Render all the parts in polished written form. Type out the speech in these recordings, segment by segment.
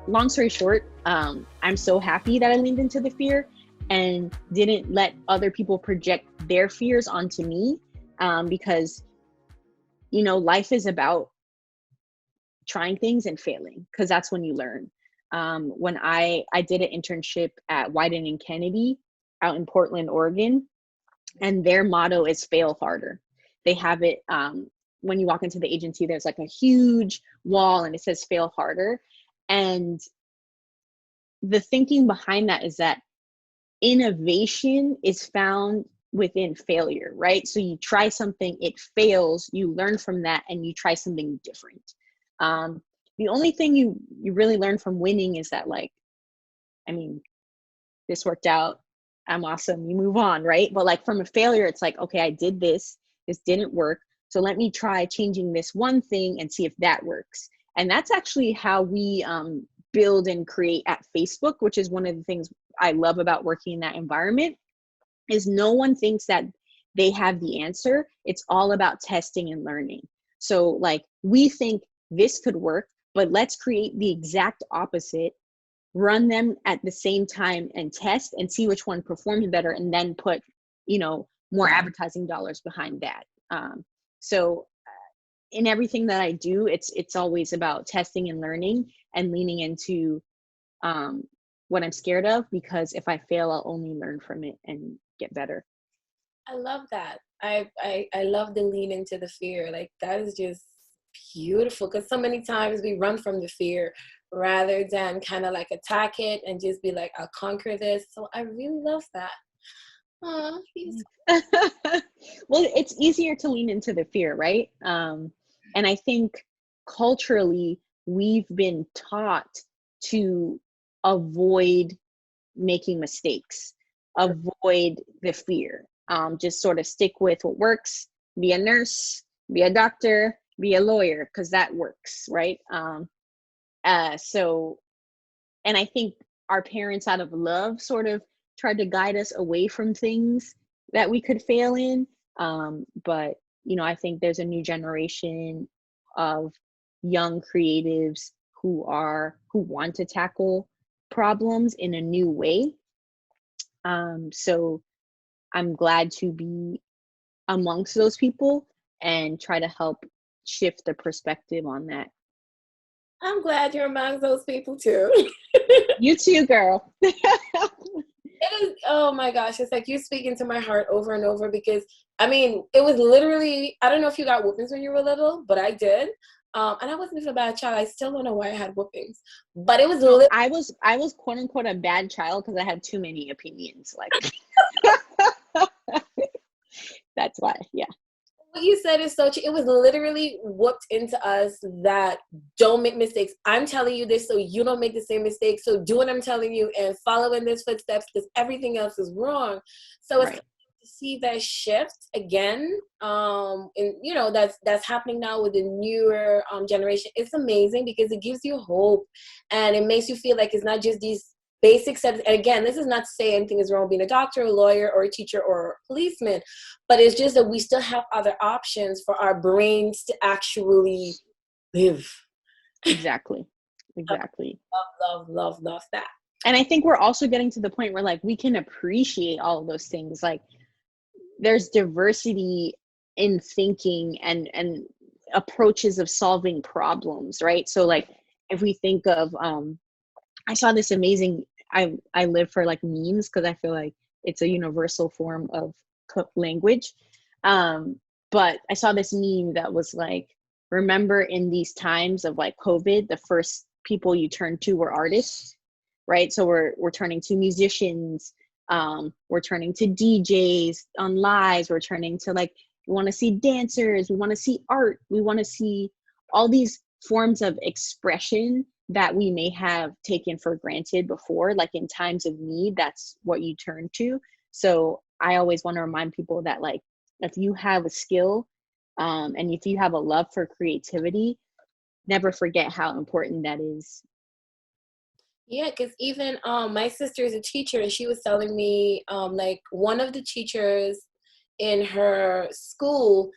long story short, I'm so happy that I leaned into the fear and didn't let other people project their fears onto me, because, life is about trying things and failing, because that's when you learn. When I did an internship at Wyden and Kennedy out in Portland, Oregon, and their motto is fail harder. They have it, when you walk into the agency, there's like a huge wall and it says fail harder. And the thinking behind that is that innovation is found within failure, right? So you try something, it fails, you learn from that, and you try something different. The only thing you really learn from winning is that, like, I mean, this worked out, I'm awesome, you move on, right? But like from a failure, it's like, okay, I did this didn't work, so let me try changing this one thing and see if that works. And that's actually how we build and create at Facebook, which is one of the things I love about working in that environment, is no one thinks that they have the answer. It's all about testing and learning. So like, we think this could work, but let's create the exact opposite, run them at the same time and test and see which one performs better, and then put, more advertising dollars behind that. So in everything that I do, it's always about testing and learning and leaning into what I'm scared of, because if I fail, I'll only learn from it and get better. I love that. I love the lean into the fear. Like, that is just beautiful, because so many times we run from the fear rather than kind of like attack it and just be like, I'll conquer this. So I really love that. Well, it's easier to lean into the fear, right? And I think culturally, we've been taught to avoid making mistakes, avoid the fear, just sort of stick with what works, be a nurse, be a doctor, be a lawyer, because that works, right? So, and I think our parents, out of love, sort of tried to guide us away from things that we could fail in. But, I think there's a new generation of young creatives who want to tackle problems in a new way. So I'm glad to be amongst those people and try to help shift the perspective on that. I'm glad you're among those people too. You too, girl. It is, oh my gosh, it's like you speaking to my heart over and over, because I mean, it was literally, I don't know if you got whoopings when you were little, but I did. And I wasn't even a bad child. I still don't know why I had whoopings, but it was literally, I was quote unquote a bad child because I had too many opinions. Like, that's why. Yeah. what you said is so true. It was literally whooped into us that don't make mistakes. I'm telling you this so you don't make the same mistake. So do what I'm telling you and follow in those footsteps, because everything else is wrong. So it's Right. to see that shift again, and that's happening now with the newer generation. It's amazing because it gives you hope, and it makes you feel like it's not just these basic steps. And again, this is not to say anything is wrong with being a doctor, a lawyer, or a teacher, or a policeman, but it's just that we still have other options for our brains to actually live. Exactly. Love that. And I think we're also getting to the point where, like, we can appreciate all of those things. Like, there's diversity in thinking and approaches of solving problems, right? So like, if we think of I saw this amazing, I live for like memes, because I feel like it's a universal form of language. But I saw this meme that was like, remember in these times of like COVID, the first people you turned to were artists, right? So we're turning to musicians, we're turning to DJs on lives, we're turning to, like, we want to see dancers, we want to see art, we want to see all these forms of expression that we may have taken for granted before. Like, in times of need, that's what you turn to. So I always want to remind people that, like, if you have a skill, and if you have a love for creativity, never forget how important that is. Yeah, because even my sister is a teacher, and she was telling me like one of the teachers in her school,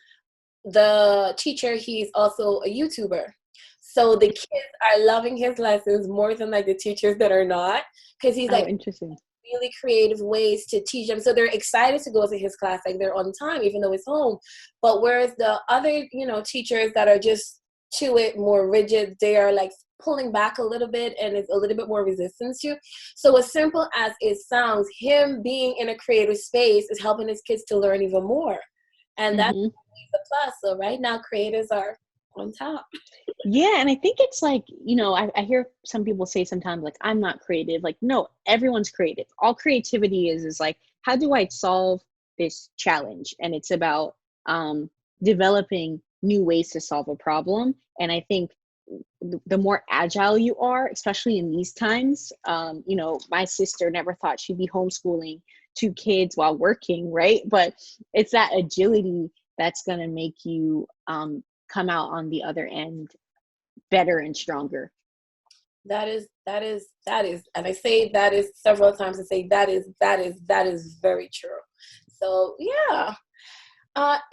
the teacher, he's also a YouTuber. So the kids are loving his lessons more than like the teachers that are not, because he's Oh, like interesting. really creative ways to teach them. So they're excited to go to his class, like they're on time, even though it's home. But whereas the other, teachers that are just to it more rigid, they are like pulling back a little bit and it's a little bit more resistance to. So as simple as it sounds, him being in a creative space is helping his kids to learn even more. And that's Mm-hmm. the plus. So right now creators are on top. Yeah, and I think it's like, I hear some people say sometimes like, I'm not creative. Like, no, everyone's creative. All creativity is like, how do I solve this challenge? And it's about developing new ways to solve a problem. And I think the more agile you are, especially in these times, my sister never thought she'd be homeschooling two kids while working, right? But it's that agility that's going to make you come out on the other end better and stronger. That is, and I say that is several times. I say that is very true. So yeah,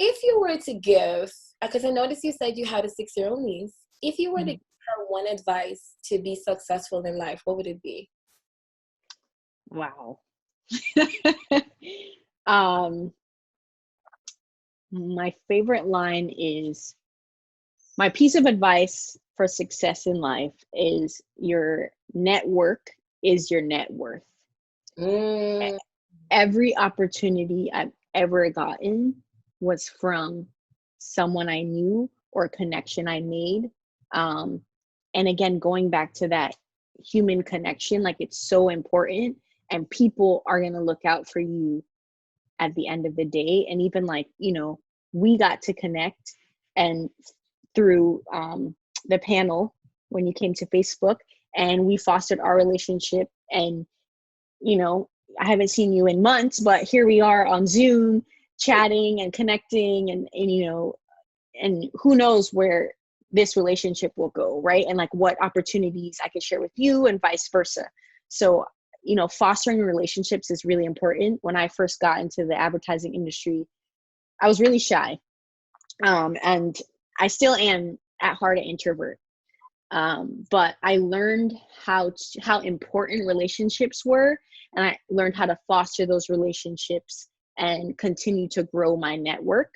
if you were to give, because I noticed you said you had a 6-year-old niece. If you were to give her one advice to be successful in life, what would it be? Wow. um, my favorite line is, my piece of advice for success in life is, your network is your net worth. Mm, Every opportunity I've ever gotten was from someone I knew or a connection I made. Um, and again, going back to that human connection, like, it's so important, and people are going to look out for you at the end of the day. And even like, we got to connect, and through the panel when you came to Facebook, and we fostered our relationship. And I haven't seen you in months, but here we are on Zoom chatting and connecting, and who knows where this relationship will go, right? And like, what opportunities I could share with you and vice versa. So, fostering relationships is really important. When I first got into the advertising industry, I was really shy. And I still am at heart an introvert. But I learned how important relationships were, and I learned how to foster those relationships and continue to grow my network.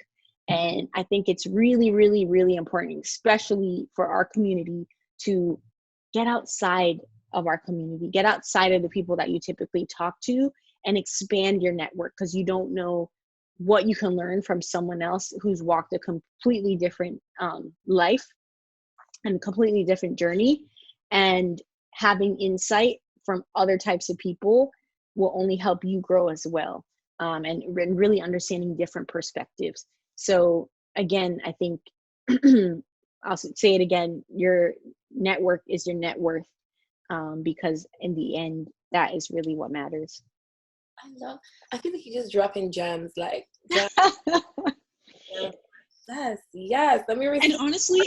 And I think it's really, really, really important, especially for our community, to get outside of our community, get outside of the people that you typically talk to, and expand your network, because you don't know what you can learn from someone else who's walked a completely different life and completely different journey. And having insight from other types of people will only help you grow as well. And really understanding different perspectives. So again, I think I'll say it again, your network is your net worth, because in the end, that is really what matters. I feel like you're just dropping gems, like gems. Yes, yes. Let me And receive. honestly,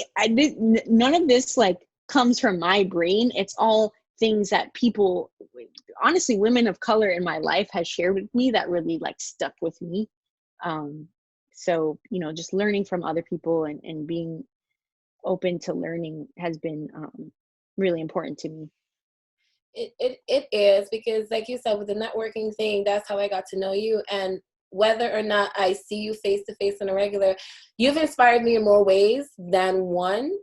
none of this like comes from my brain. It's all things that people, honestly, women of color in my life has shared with me that really like stuck with me. Um, so, just learning from other people, and being open to learning has been really important to me. It is, because like you said, with the networking thing, that's how I got to know you. And whether or not I see you face to face on a regular, you've inspired me in more ways than one.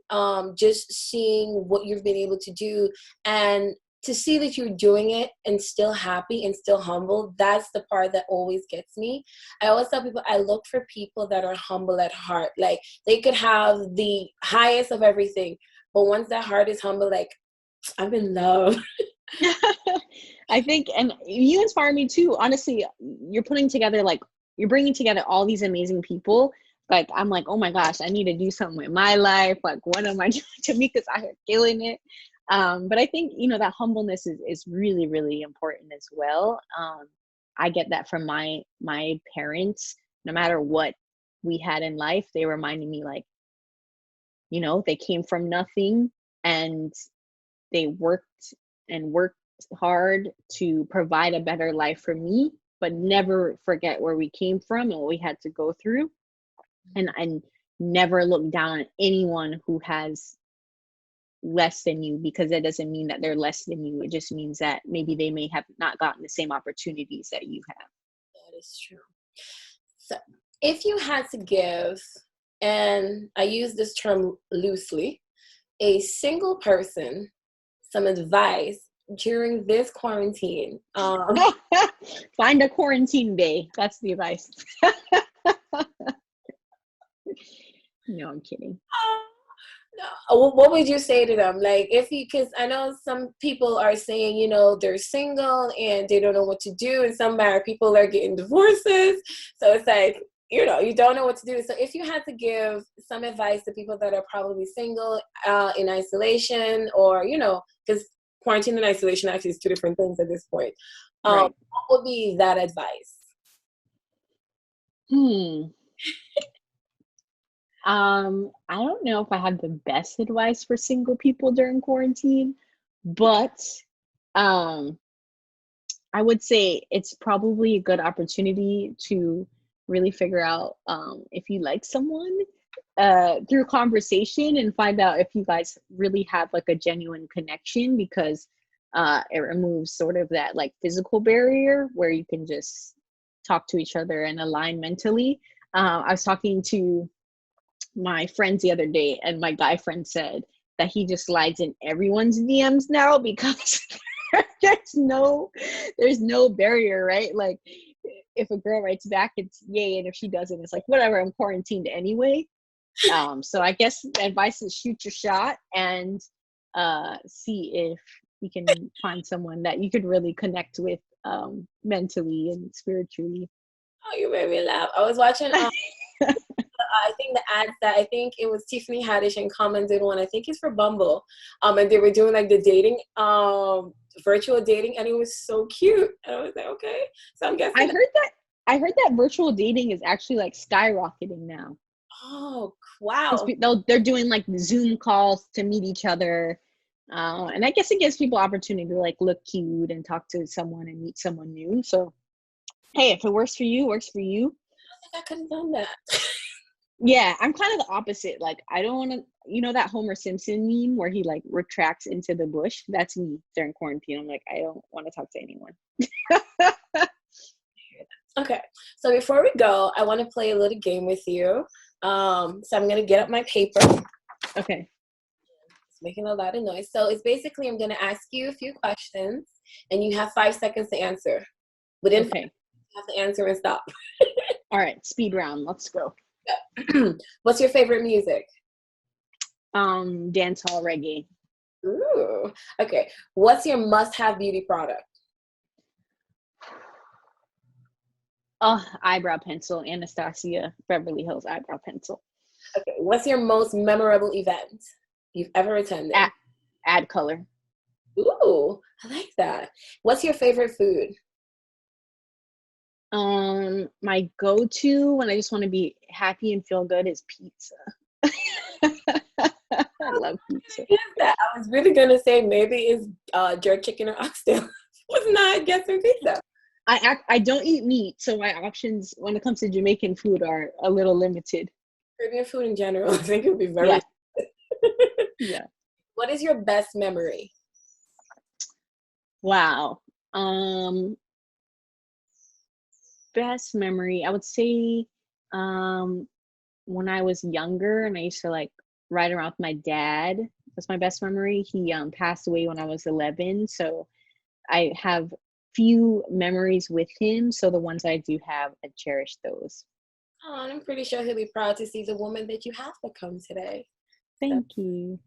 Just seeing what you've been able to do, and to see that you're doing it and still happy and still humble, that's the part that always gets me. I always tell people I look for people that are humble at heart. Like, they could have the highest of everything, but once that heart is humble, like, I'm in love. I think, and you inspire me too. Honestly, you're bringing together all these amazing people. Like, I'm like, oh my gosh, I need to do something with my life. Like, what am I doing? Tamika's out here killing it. But I think, that humbleness is really, really important as well. I get that from my parents. No matter what we had in life, they reminded me, like, they came from nothing, and they worked hard to provide a better life for me, but never forget where we came from and what we had to go through. And I never look down on anyone who has less than you, because that doesn't mean that they're less than you. It just means that maybe they may have not gotten the same opportunities that you have. That is true. So if you had to give, and I use this term loosely, a single person some advice during this quarantine. Find a quarantine day. That's the advice. No, I'm kidding. No. What would you say to them? Like, if you, because I know some people are saying, you know, they're single and they don't know what to do, and some married people are getting divorces. So it's like, you know, you don't know what to do. So if you had to give some advice to people that are probably single, in isolation, or, you know, because quarantine and isolation actually is two different things at this point. Right. What would be that advice? I don't know if I have the best advice for single people during quarantine, but um, I would say it's probably a good opportunity to really figure out if you like someone through conversation, and find out if you guys really have like a genuine connection, because it removes sort of that like physical barrier where you can just talk to each other and align mentally. I was talking to my friends the other day, and my guy friend said that he just slides in everyone's DMs now, because there's no barrier, right? Like, if a girl writes back, it's yay, and if she doesn't, it's like, whatever, I'm quarantined anyway. So I guess the advice is shoot your shot, and see if you can find someone that you could really connect with, mentally and spiritually. Oh, you made me laugh. I was watching I think the ads that, I think it was Tiffany Haddish and Common did one. I think it's for Bumble. And they were doing like the dating, virtual dating, and it was so cute. And I was like, okay. So I'm guessing I heard that virtual dating is actually like skyrocketing now. Oh wow. They're doing like Zoom calls to meet each other. And I guess it gives people opportunity to like look cute and talk to someone and meet someone new. So hey, if it works for you, works for you. I think I could have done that. Yeah, I'm kind of the opposite. Like, I don't want to, that Homer Simpson meme where he like retracts into the bush? That's me during quarantine. I'm like, I don't want to talk to anyone. Okay, so before we go, I want to play a little game with you. So I'm going to get up my paper. Okay. It's making a lot of noise. So it's basically, I'm going to ask you a few questions, and you have 5 seconds to answer. Within 5 seconds, you have to answer and stop. All right, speed round. Let's go. What's your favorite music? Dancehall reggae. Ooh. Okay. What's your must-have beauty product? Eyebrow pencil. Anastasia Beverly Hills eyebrow pencil. Okay. What's your most memorable event you've ever attended? Add color. Ooh, I like that. What's your favorite food? My go-to when I just want to be happy and feel good is pizza. I love pizza. I was really gonna say maybe it's jerk chicken or oxtail. Was not guessing pizza. I don't eat meat, so my options when it comes to Jamaican food are a little limited. Caribbean food in general, I think it would be very. Yeah. What is your best memory? Wow. Best memory, I would say, when I was younger and I used to like ride around with my dad. That's my best memory. He passed away when I was 11, so I have few memories with him. So the ones I do have, I cherish those. Oh, I'm pretty sure he'll be proud to see the woman that you have become today. Thank you.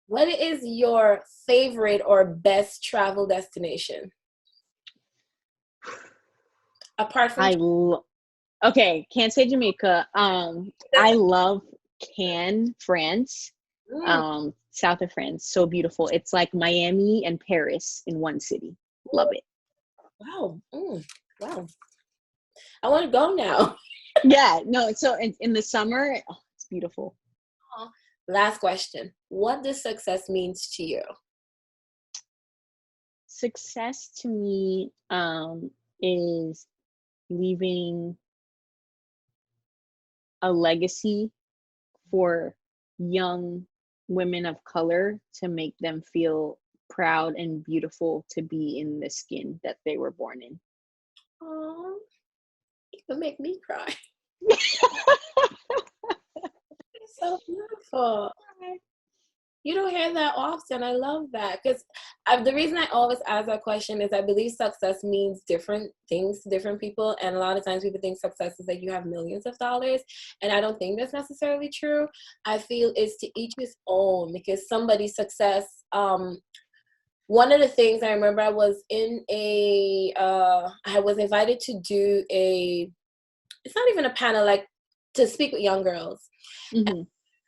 What is your favorite or best travel destination? Apart from okay, can't say Jamaica. I love Cannes, France. South of France, so beautiful. It's like Miami and Paris in one city. Love it. Wow. Wow. I want to go now. Yeah, no, so in the summer, it's beautiful. Last question. What does success means to you? Success to me is leaving a legacy for young women of color to make them feel proud and beautiful to be in the skin that they were born in. Oh, you can make me cry. It's so beautiful. You don't hear that often. I love that, because the reason I always ask that question is I believe success means different things to different people, and a lot of times people think success is that you have millions of dollars, and I don't think that's necessarily true. I feel it's to each his own, because somebody's success. One of the things I remember, I was in I was invited to do it's not even a panel, like to speak with young girls. Mm-hmm. And the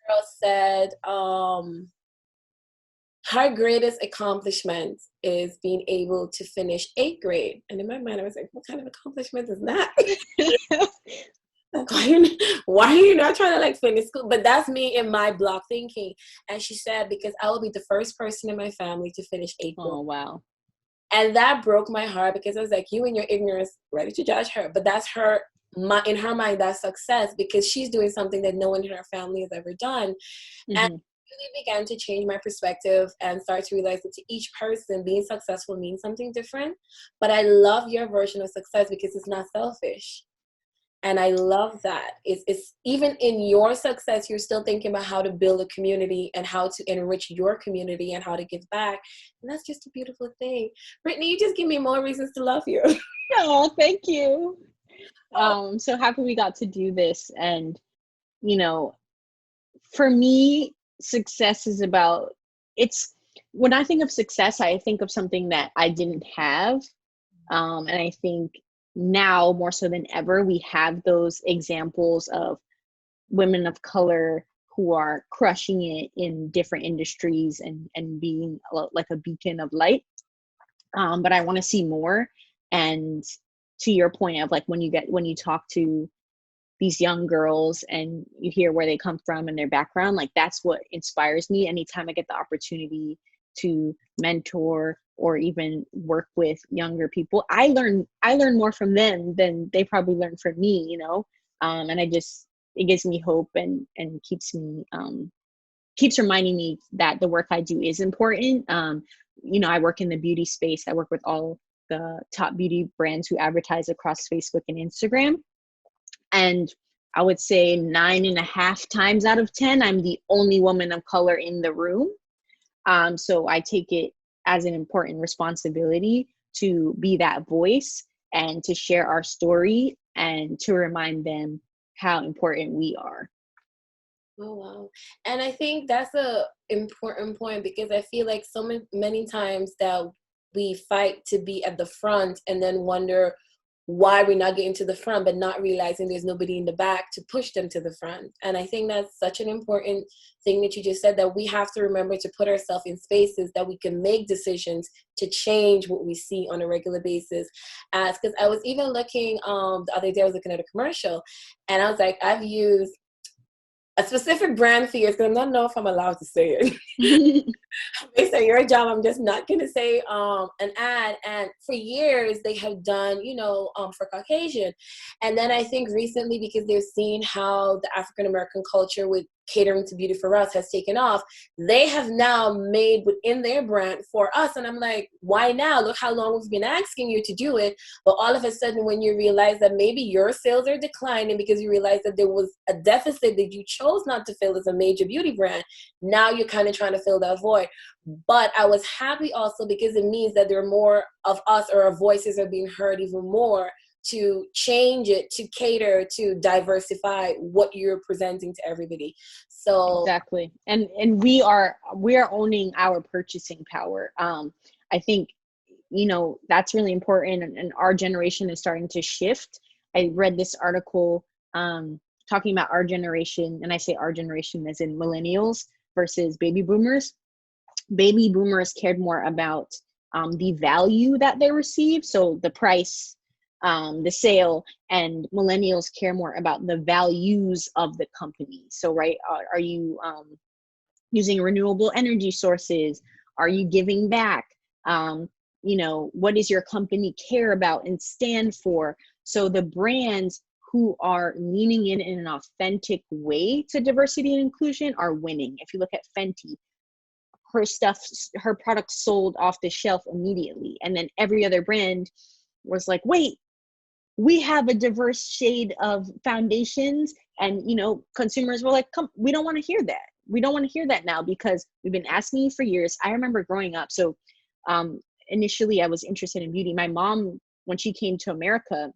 girl said, her greatest accomplishment is being able to finish 8th grade. And in my mind, I was like, what kind of accomplishment is that? Like, why are you not trying to like finish school? But that's me in my block thinking. And she said, because I will be the first person in my family to finish 8th grade. Oh, wow. And that broke my heart, because I was like, you and your ignorance, ready to judge her. But that's her, in her mind, that's success, because she's doing something that no one in her family has ever done. Mm-hmm. And really began to change my perspective and start to realize that to each person, being successful means something different. But I love your version of success because it's not selfish. And I love that. It's even in your success, you're still thinking about how to build a community and how to enrich your community and how to give back. And that's just a beautiful thing. Brittany, you just give me more reasons to love you. Oh, thank you. So happy we got to do this. And, you know, for me, success is about, when I think of success, I think of something that I didn't have. And I think now more so than ever, we have those examples of women of color who are crushing it in different industries and being like a beacon of light. But I want to see more. And to your point of like, when you talk to these young girls and you hear where they come from and their background, like that's what inspires me anytime I get the opportunity to mentor or even work with younger people. I learn more from them than they probably learn from me, you know. And it gives me hope and keeps reminding me that the work I do is important. You know, I work in the beauty space. I work with all the top beauty brands who advertise across Facebook and Instagram. And I would say 9.5 times out of 10, I'm the only woman of color in the room. So I take it as an important responsibility to be that voice and to share our story and to remind them how important we are. Oh, wow. And I think that's a important point, because I feel like so many times that we fight to be at the front and then wonder why we're not getting to the front, but not realizing there's nobody in the back to push them to the front. And I think that's such an important thing that you just said, that we have to remember to put ourselves in spaces that we can make decisions to change what we see on a regular basis. Because I was even looking, the other day I was looking at a commercial, and I was like, I've used a specific brand for years, because I don't know if I'm allowed to say it. Based on your job, I'm just not going to say an ad. And for years, they have done, for Caucasian. And then I think recently, because they've seen how the African-American culture with catering to beauty for us has taken off, they have now made within their brand for us. And I'm like, why now? Look how long we've been asking you to do it. But all of a sudden, when you realize that maybe your sales are declining because you realize that there was a deficit that you chose not to fill as a major beauty brand, now you're kind of trying to fill that void. But I was happy also because it means that there are more of us, or our voices are being heard even more, to change it, to cater, to diversify what you're presenting to everybody. So exactly. And we are owning our purchasing power. I think, that's really important, and our generation is starting to shift. I read this article talking about our generation, and I say our generation as in millennials versus baby boomers. Baby boomers cared more about the value that they receive, so the price, the sale, and millennials care more about the values of the company. So, right, are you using renewable energy sources? Are you giving back? What does your company care about and stand for? So the brands who are leaning in an authentic way to diversity and inclusion are winning. If you look at Fenty, her product sold off the shelf immediately. And then every other brand was like, wait, we have a diverse shade of foundations. And, you know, consumers were like, come, we don't want to hear that. We don't want to hear that now because we've been asking you for years. I remember growing up. So initially I was interested in beauty. My mom, when she came to America,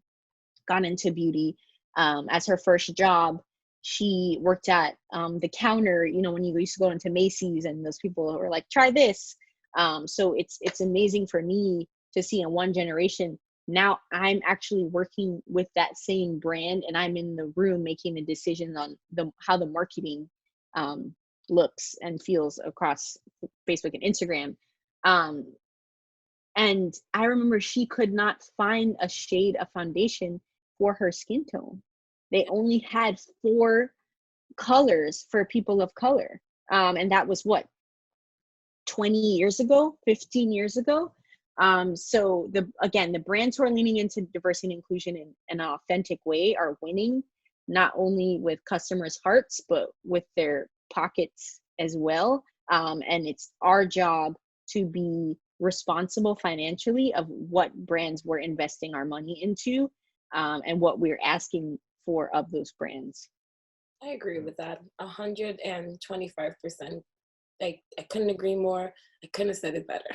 got into beauty as her first job. She worked at the counter, you know, when you used to go into Macy's and those people were like, try this. So it's amazing for me to see in one generation. Now I'm actually working with that same brand and I'm in the room making the decisions on how the marketing looks and feels across Facebook and Instagram. And I remember she could not find a shade of foundation for her skin tone. They only had 4 colors for people of color. And that was what, 20 years ago, 15 years ago. So the brands who are leaning into diversity and inclusion in an authentic way are winning, not only with customers' hearts, but with their pockets as well. And it's our job to be responsible financially of what brands we're investing our money into, and what we're asking for of those brands. I agree with that 125%. I couldn't agree more. I couldn't have said it better.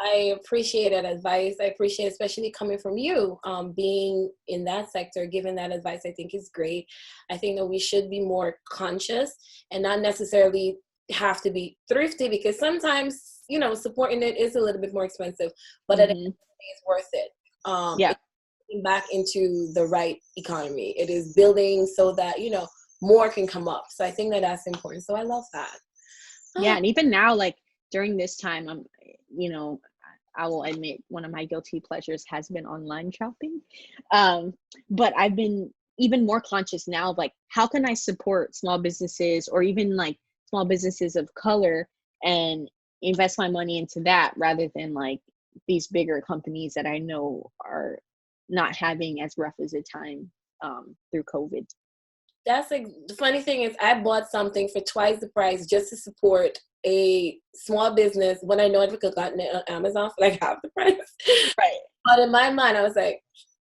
I appreciate that advice. I appreciate, especially coming from you, being in that sector, giving that advice, I think is great. I think that we should be more conscious and not necessarily have to be thrifty, because sometimes, you know, supporting it is a little bit more expensive, but at the end of the day, it's worth it. It's back into the right economy. It is building so that, you know, more can come up. So I think that that's important. So I love that. Yeah. And even now, like during this time, you know, I will admit one of my guilty pleasures has been online shopping. But I've been even more conscious now of like, how can I support small businesses or even like small businesses of color and invest my money into that rather than like these bigger companies that I know are not having as rough as a time through COVID. That's like the funny thing is I bought something for twice the price just to support a small business when I know I could have gotten it on Amazon for like half the price. Right. But in my mind, I was like,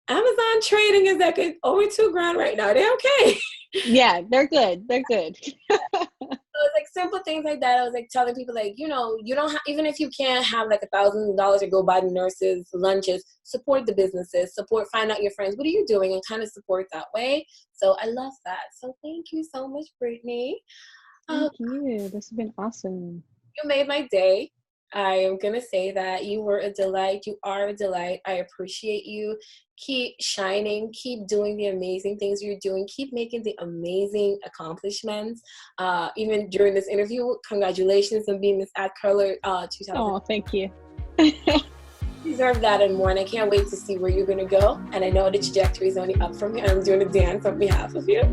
Amazon trading is like over $2,000 right now. They're okay. Yeah, they're good. They're good. So it's like simple things like that. I was like telling people, like, you know, you don't have, even if you can't have like $1,000 to go buy the nurses lunches, support the businesses, find out your friends, what are you doing, and kind of support that way. So I love that. So thank you so much, Brittany. Thank you. This has been awesome. You made my day. I am going to say that you were a delight. You are a delight. I appreciate you. Keep shining. Keep doing the amazing things you're doing. Keep making the amazing accomplishments. Even during this interview, congratulations on being Miss Ad Curler 2000. Oh, thank you. You deserve that and more, and I can't wait to see where you're going to go. And I know the trajectory is only up from here. I'm doing a dance on behalf of you.